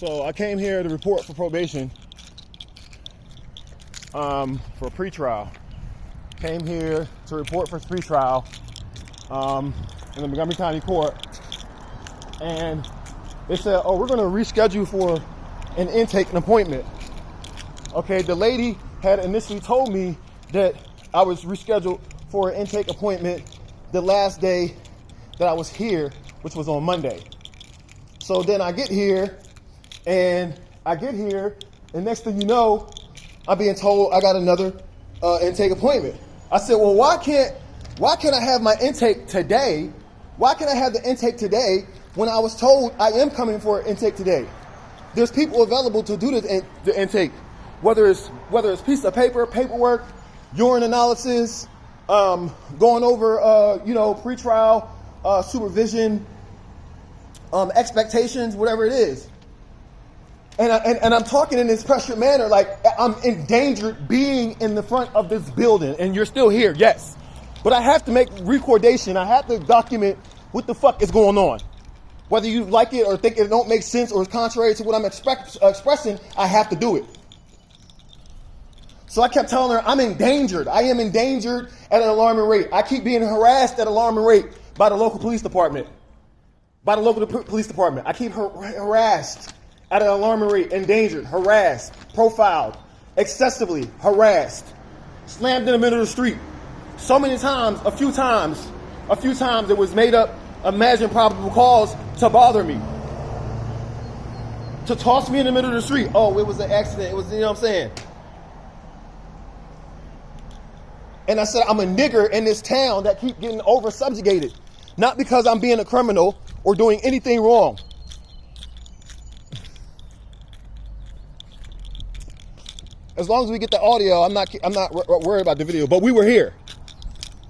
So I came here to report for probation for pretrial. Came here to report for pretrial in the Montgomery County Court. And they said, oh, we're going to reschedule for an intake and appointment. Okay, the lady had initially told me that I was rescheduled for an intake appointment the last day that I was here, which was on Monday. So then I get here, and next thing you know, I'm being told I got another intake appointment. I said, well, why can't I have my intake today? Why can't I have the intake today when I was told I am coming for an intake today? There's people available to do the intake, whether it's piece of paper, paperwork, urine analysis, going over pretrial supervision, expectations, whatever it is. And I'm talking in this pressured manner, like I'm endangered being in the front of this building, and you're still here, yes. But I have to make recordation. I have to document what the fuck is going on. Whether you like it or think it don't make sense or is contrary to what I'm expressing, I have to do it. So I kept telling her I'm endangered. I am endangered at an alarming rate. I keep being harassed at an alarming rate by the local police department. I keep harassed at an alarming rate, endangered, harassed, profiled, excessively harassed, slammed in the middle of the street. So many times, a few times it was made up, imagine probable cause to bother me. To toss me in the middle of the street. Oh, it was an accident. It was, you know what I'm saying? And I said, I'm a nigger in this town that keep getting over subjugated. Not because I'm being a criminal or doing anything wrong. As long as we get the audio, I'm not worried about the video. But we were here.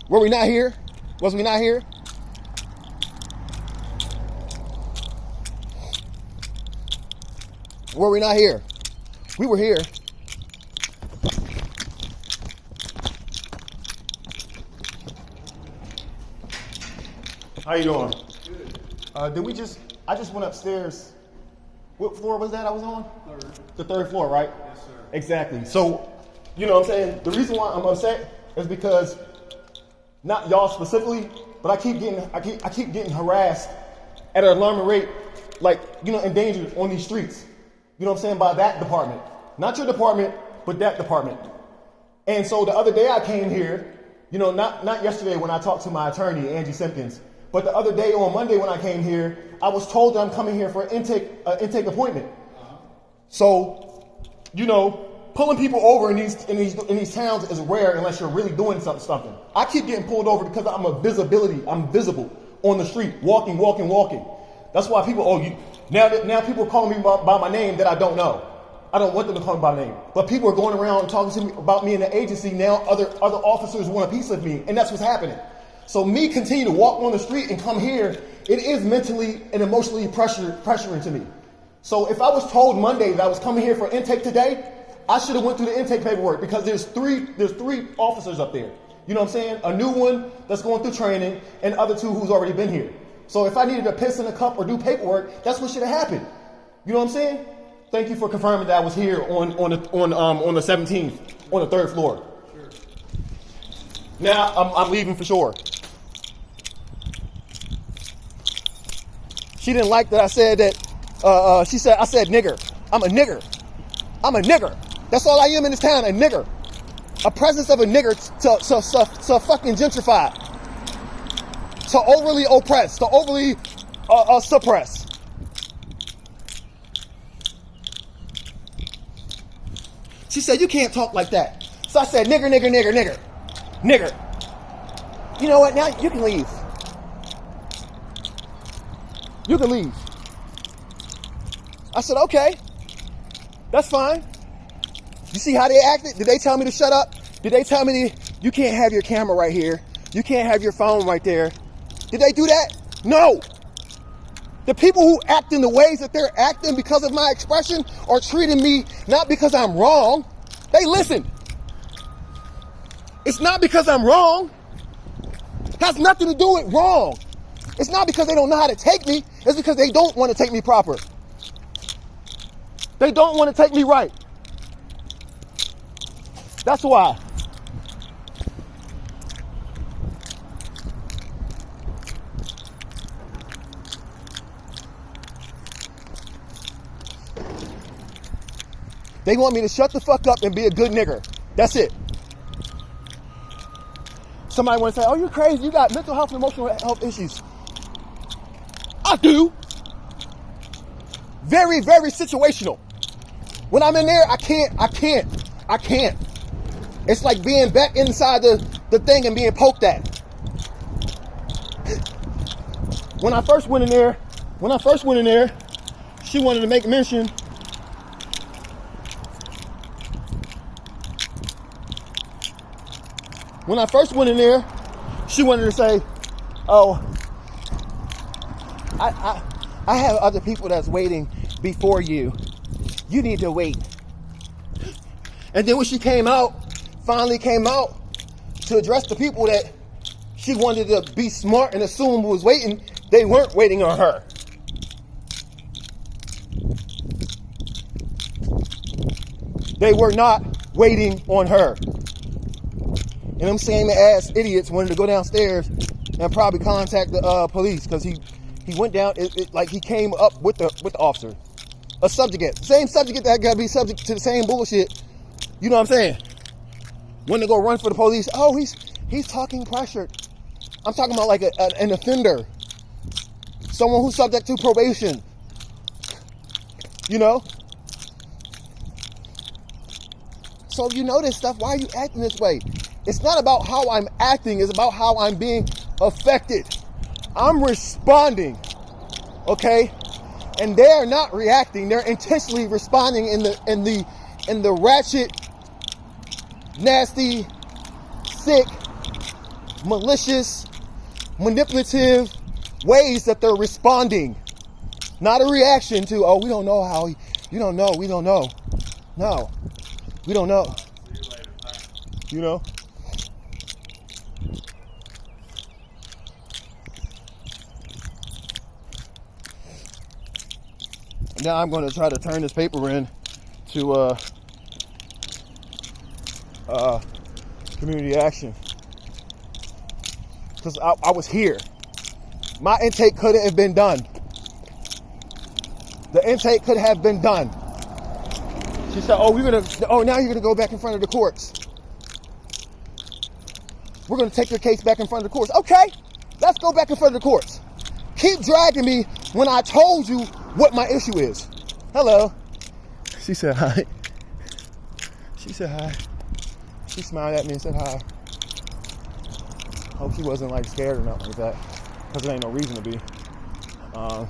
Were we not here? Was we not here? Were we not here? We were here. How you doing? Good. I just went upstairs. What floor was that I was on? Third. The third floor, right? Yes, sir. Exactly. So, you know what I'm saying? The reason why I'm upset is because, not y'all specifically, but I keep getting harassed at an alarming rate, like, endangered on these streets. You know what I'm saying? By that department. Not your department, but that department. And so the other day I came here, not yesterday when I talked to my attorney, Angie Simpkins, but the other day on Monday when I came here, I was told that I'm coming here for an intake appointment. So, pulling people over in these towns is rare unless you're really doing something. I keep getting pulled over because I'm visible on the street, walking. That's why people, now people are calling me by my name that I don't know. I don't want them to call me by name. But people are going around talking to me about me in the agency. Now other officers want a piece of me, and that's what's happening. So me continue to walk on the street and come here, it is mentally and emotionally pressuring to me. So if I was told Monday that I was coming here for intake today, I should have went through the intake paperwork because there's three officers up there. You know what I'm saying? A new one that's going through training and the other two who's already been here. So if I needed to piss in a cup or do paperwork, that's what should have happened. You know what I'm saying? Thank you for confirming that I was here on the 17th on the third floor. Sure. Now I'm leaving for sure. She didn't like that I said that. I said nigger. I'm a nigger. That's all I am in this town, a nigger. A presence of a nigger to fucking gentrify. To overly oppress, to overly suppress. She said, you can't talk like that. So I said, nigger. You know what, now you can leave. You can leave. I said, okay, that's fine. You see how they acted? Did they tell me to shut up? Did they tell me you can't have your camera right here? You can't have your phone right there? Did they do that? No. The people who act in the ways that they're acting because of my expression are treating me not because I'm wrong. They listen. It's not because I'm wrong. It has nothing to do with wrong. It's not because they don't know how to take me. It's because they don't want to take me proper. They don't want to take me right. That's why. They want me to shut the fuck up and be a good nigger. That's it. Somebody want to say, oh, you're crazy. You got mental health and emotional health issues. I do. Very, very situational. When I'm in there, I can't. It's like being back inside the thing and being poked at. When I first went in there, she wanted to make mention. When I first went in there, she wanted to say, oh, I have other people that's waiting before you. You need to wait. And then when she finally came out to address the people that she wanted to be smart and assume was waiting, they weren't waiting on her. They were not waiting on her. And them same ass idiots wanted to go downstairs and probably contact the police because he went down like he came up with the officer. A subjugate. Same subjugate that got to be subject to the same bullshit. You know what I'm saying? When to go run for the police, oh, he's talking pressured. I'm talking about like an offender. Someone who's subject to probation. You know? So if you know this stuff, why are you acting this way? It's not about how I'm acting, it's about how I'm being affected. I'm responding, okay? And they're not reacting, they're intentionally responding in the ratchet, nasty, sick, malicious, manipulative ways that they're responding. Not a reaction to, oh, we don't know how, we don't know. No, we don't know. See you later, thanks. You know? Now I'm going to try to turn this paper in to community action. Because I was here. My intake couldn't have been done. The intake could have been done. She said, now you're gonna go back in front of the courts. We're gonna take your case back in front of the courts. Okay, let's go back in front of the courts. Keep dragging me when I told you what my issue is. Hello. She said hi. She said hi. She smiled at me and said hi. Hope she wasn't like scared or nothing like that, because there ain't no reason to be. I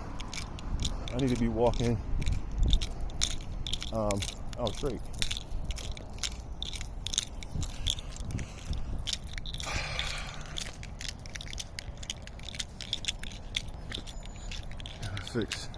need to be walking. Straight. Fix.